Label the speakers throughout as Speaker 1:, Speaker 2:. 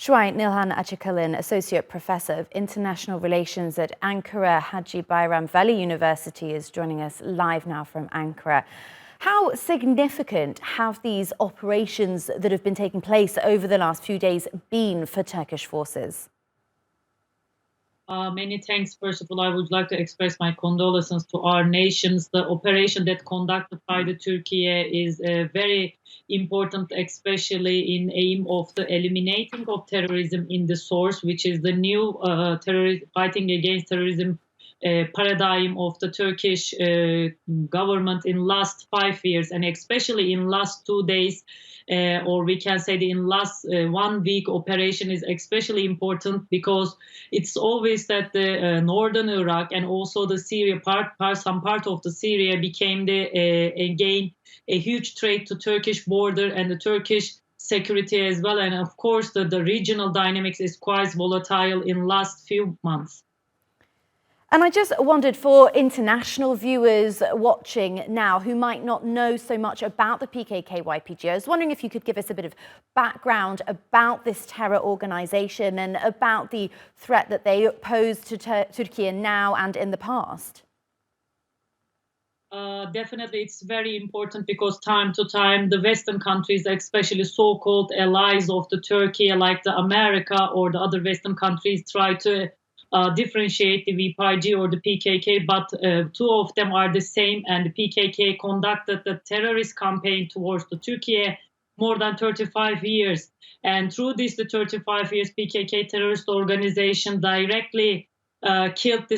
Speaker 1: Suay Nilhan Acikalin, Associate Professor of International Relations at Ankara Haci Bayram Veli University, is joining us live now from Ankara. How significant have these operations that have been taking place over the last few days been for Turkish forces?
Speaker 2: Many thanks. First of all, I would like to express my condolences to our nations. The operation that conducted by the Türkiye is very important, especially in aim of the eliminating of terrorism in the source, which is the new fighting against terrorism paradigm of the Turkish government in last 5 years, and especially in last 2 days. Or we can say that in last 1 week operation is especially important because it's always that the northern Iraq and also the Syria some part of the Syria became again a huge threat to Turkish border and the Turkish security as well. And of course the regional dynamics is quite volatile in last few months.
Speaker 1: And I just wondered, for international viewers watching now who might not know so much about the PKK-YPG, I was wondering if you could give us a bit of background about this terror organization and about the threat that they pose to Turkey now and in the past.
Speaker 2: Definitely, it's very important because time to time the Western countries, especially so-called allies of the Turkey, like the America or the other Western countries, try to differentiate the YPG or the PKK, but two of them are the same, and the PKK conducted the terrorist campaign towards the Turkey more than 35 years. And through this, the 35 years, PKK terrorist organization directly killed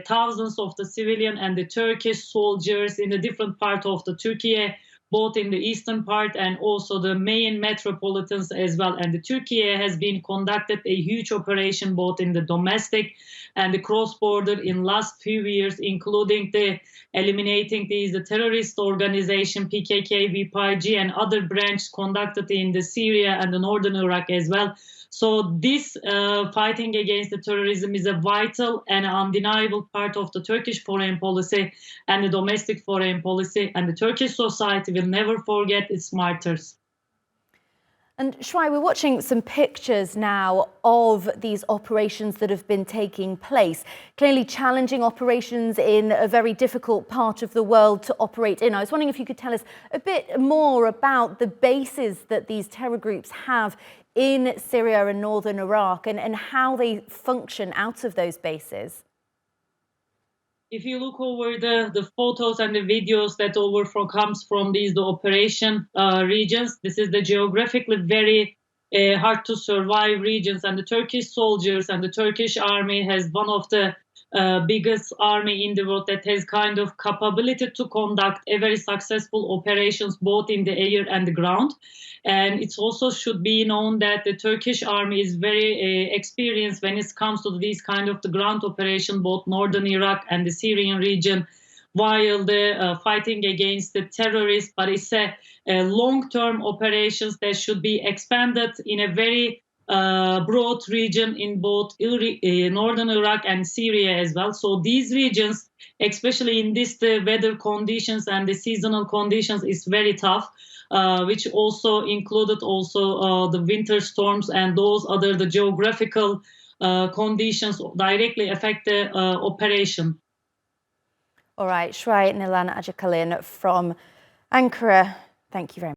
Speaker 2: thousands of the civilian and the Turkish soldiers in a different part of the Turkey, both in the eastern part and also the main metropolitans as well. And the Turkey has been conducted a huge operation both in the domestic and the cross-border in last few years, including the eliminating the terrorist organization PKK, YPG, and other branches conducted in the Syria and the northern Iraq as well. So this fighting against the terrorism is a vital and undeniable part of the Turkish foreign policy and the domestic foreign policy, and the Turkish society will never forget its martyrs.
Speaker 1: And Suay, we're watching some pictures now of these operations that have been taking place, clearly challenging operations in a very difficult part of the world to operate in. I was wondering if you could tell us a bit more about the bases that these terror groups have in Syria and northern Iraq and how they function out of those bases.
Speaker 2: If you look over the photos and the videos that comes from the operation regions, this is the geographically very hard to survive regions, and the Turkish soldiers and the Turkish army has one of the biggest army in the world that has kind of capability to conduct a very successful operations both in the air and the ground. And it also should be known that the Turkish army is very experienced when it comes to these kind of the ground operation, both northern Iraq and the Syrian region, while the fighting against the terrorists. But it's a long-term operations that should be expanded in a very broad region in both northern Iraq and Syria as well. So these regions, especially in the weather conditions and the seasonal conditions, is very tough. Which also included the winter storms and the geographical conditions directly affect the operation.
Speaker 1: All right, Suay Nilhan Acikalin from Ankara, thank you very much.